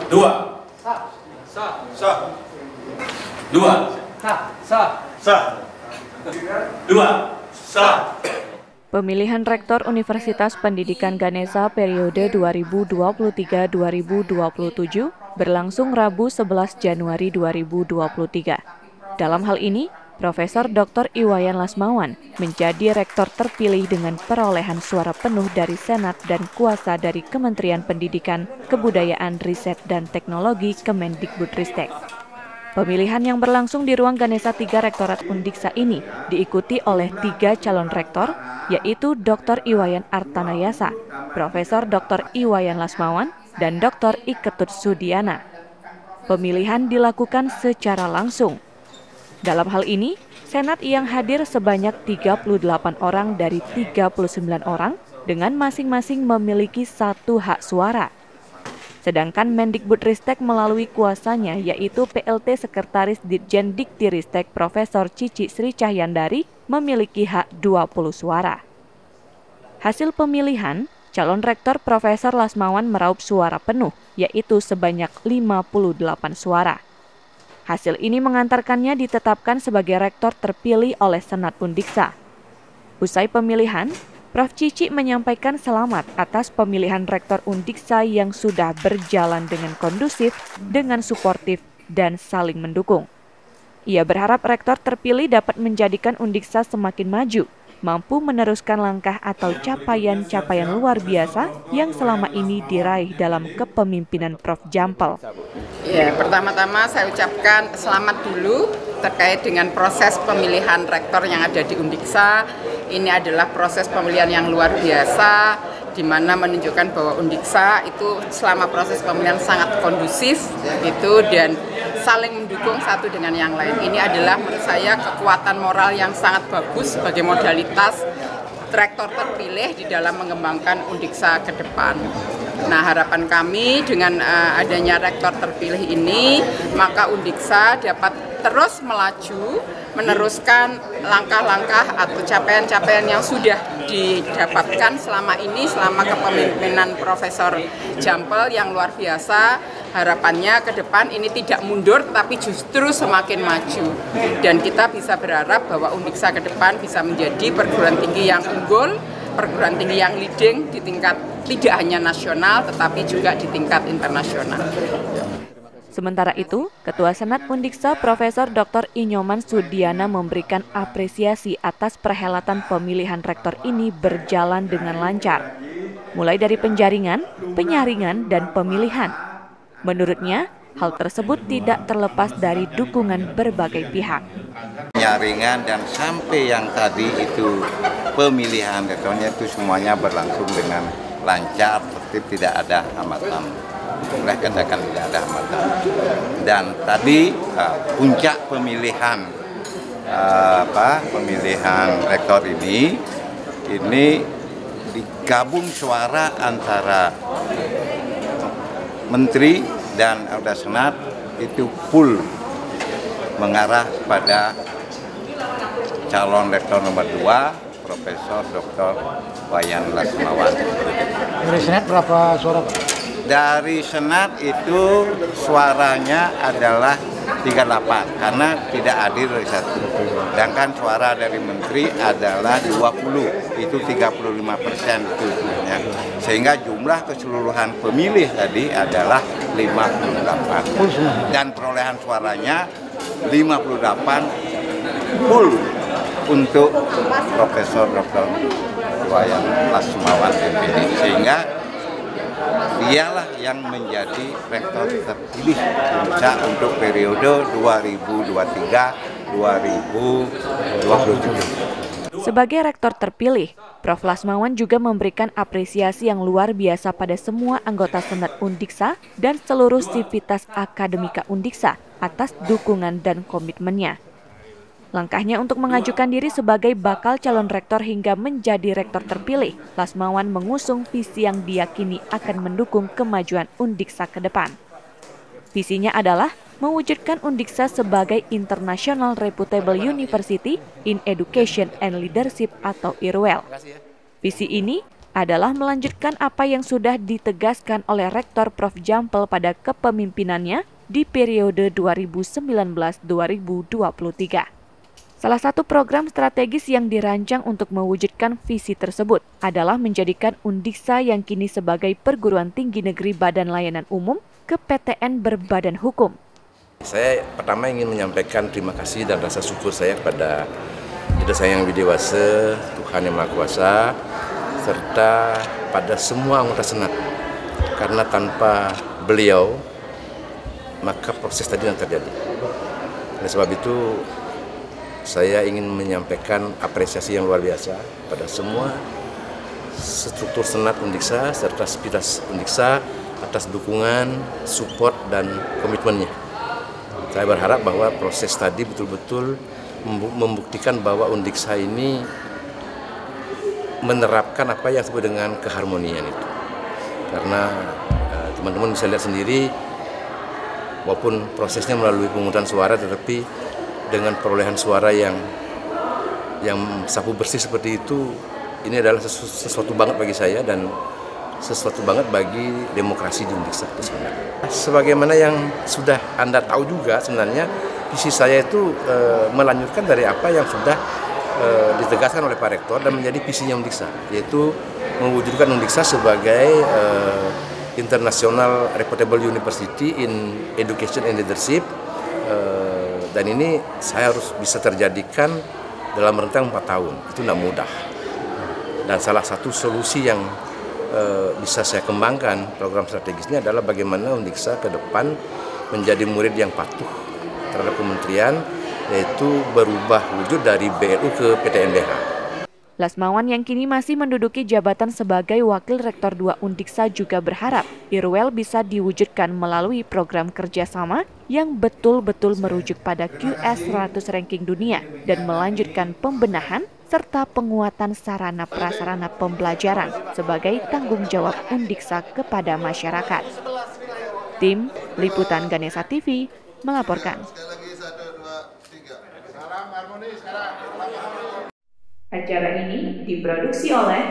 Dua. Sah. Dua. Sah. Dua. Sah. Pemilihan Rektor Universitas Pendidikan Ganesha periode 2023-2027 berlangsung Rabu 11 Januari 2023. Dalam hal ini, Profesor Dr. Iwayan Lasmawan menjadi rektor terpilih dengan perolehan suara penuh dari Senat dan kuasa dari Kementerian Pendidikan, Kebudayaan, Riset, dan Teknologi Kemendikbudristek. Pemilihan yang berlangsung di ruang Ganesha 3 Rektorat Undiksa ini diikuti oleh 3 calon rektor, yaitu Dr. Iwayan Artanayasa, Profesor Dr. Iwayan Lasmawan, dan Dr. Iketut Sudiana. Pemilihan dilakukan secara langsung. Dalam hal ini, Senat yang hadir sebanyak 38 orang dari 39 orang dengan masing-masing memiliki 1 hak suara. Sedangkan Mendikbudristek melalui kuasanya yaitu PLT Sekretaris Ditjen Diktiristek Profesor Cici Sri Cahyandari memiliki hak 20 suara. Hasil pemilihan, calon rektor Profesor Lasmawan meraup suara penuh yaitu sebanyak 58 suara. Hasil ini mengantarkannya ditetapkan sebagai rektor terpilih oleh Senat Undiksa. Usai pemilihan, Prof. Cici menyampaikan selamat atas pemilihan Rektor Undiksa yang sudah berjalan dengan kondusif, dengan suportif, dan saling mendukung. Ia berharap Rektor terpilih dapat menjadikan Undiksa semakin maju, mampu meneruskan langkah atau capaian-capaian luar biasa yang selama ini diraih dalam kepemimpinan Prof. Jampel. Ya, pertama-tama saya ucapkan selamat dulu terkait dengan proses pemilihan rektor yang ada di Undiksa. Ini adalah proses pemilihan yang luar biasa, di mana menunjukkan bahwa Undiksa itu selama proses pemilihan sangat kondusif gitu dan saling mendukung satu dengan yang lain. Ini adalah menurut saya kekuatan moral yang sangat bagus sebagai modalitas rektor terpilih di dalam mengembangkan Undiksa ke depan. Nah, harapan kami dengan adanya rektor terpilih ini, maka Undiksa dapat terus melaju, meneruskan langkah-langkah atau capaian-capaian yang sudah didapatkan selama ini, selama kepemimpinan Profesor Jampel yang luar biasa. Harapannya ke depan ini tidak mundur, tapi justru semakin maju. Dan kita bisa berharap bahwa Undiksa ke depan bisa menjadi perguruan tinggi yang unggul, perguruan tinggi yang leading di tingkat tidak hanya nasional, tetapi juga di tingkat internasional. Sementara itu, Ketua Senat Undiksa Profesor Dr. Inyoman Sudiana memberikan apresiasi atas perhelatan pemilihan rektor ini berjalan dengan lancar, mulai dari penjaringan, penyaringan, dan pemilihan. Menurutnya, hal tersebut tidak terlepas dari dukungan berbagai pihak. Penyaringan dan sampai yang tadi itu pemilihan rektornya itu semuanya berlangsung dengan lancar, tertib, tidak ada hambatan. Boleh katakan tidak ada hambatan. Dan tadi puncak pemilihan pemilihan rektor ini digabung suara antara menteri dan anggota Senat itu full mengarah pada calon rektor nomor 2 Profesor Dr. Iwayan Lasmawan. Dari Senat berapa suara, Pak? Dari Senat itu suaranya adalah 38 karena tidak hadir dari 1. Sedangkan suara dari menteri adalah 20, itu 35% itu. Sehingga jumlah keseluruhan pemilih tadi adalah 58. Dan perolehan suaranya 58 full untuk Profesor Dr. Iwayan Lasmawan MPD, sehingga dialah yang menjadi rektor terpilih untuk periode 2023-2027. Sebagai rektor terpilih, Prof. Lasmawan juga memberikan apresiasi yang luar biasa pada semua anggota Senat Undiksa dan seluruh sivitas akademika Undiksa atas dukungan dan komitmennya. Langkahnya untuk mengajukan diri sebagai bakal calon rektor hingga menjadi rektor terpilih, Lasmawan mengusung visi yang diyakini akan mendukung kemajuan Undiksa ke depan. Visinya adalah mewujudkan Undiksa sebagai International Reputable University in Education and Leadership atau IRWEL. Visi ini adalah melanjutkan apa yang sudah ditegaskan oleh Rektor Prof. Jampel pada kepemimpinannya di periode 2019-2023. Salah satu program strategis yang dirancang untuk mewujudkan visi tersebut adalah menjadikan Undiksa yang kini sebagai perguruan tinggi negeri Badan Layanan Umum ke PTN berbadan hukum. Saya pertama ingin menyampaikan terima kasih dan rasa syukur saya kepada Ida Sang Yang Widewasa, Tuhan Yang Maha Kuasa, serta pada semua anggota Senat. Karena tanpa beliau, maka proses tadi yang terjadi. Oleh sebab itu, saya ingin menyampaikan apresiasi yang luar biasa pada semua struktur Senat Undiksa serta Spitas Undiksa atas dukungan, support, dan komitmennya. Saya berharap bahwa proses tadi betul-betul membuktikan bahwa Undiksa ini menerapkan apa yang disebut dengan keharmonian itu. Karena teman-teman bisa lihat sendiri, walaupun prosesnya melalui pemungutan suara, tetapi dengan perolehan suara yang sapu bersih seperti itu, ini adalah sesuatu banget bagi saya dan sesuatu banget bagi demokrasi di Undiksa itu sebenarnya. Sebagaimana yang sudah Anda tahu juga, sebenarnya visi saya itu melanjutkan dari apa yang sudah ditegaskan oleh Pak Rektor dan menjadi visinya Undiksa, yaitu mewujudkan Undiksa sebagai International Reputable University in Education and Leadership, dan ini saya harus bisa terjadikan dalam rentang 4 tahun. Itu tidak mudah. Dan salah satu solusi yang bisa saya kembangkan program strategisnya adalah bagaimana Undiksa ke depan menjadi murid yang patuh terhadap kementerian, yaitu berubah wujud dari BLU ke PTNBH. Lasmawan yang kini masih menduduki jabatan sebagai Wakil Rektor 2 Undiksa juga berharap IRWEL bisa diwujudkan melalui program kerjasama yang betul-betul merujuk pada QS 100 ranking dunia dan melanjutkan pembenahan serta penguatan sarana prasarana pembelajaran sebagai tanggung jawab Undiksa kepada masyarakat. Tim Liputan Ganesha TV melaporkan. Acara ini diproduksi oleh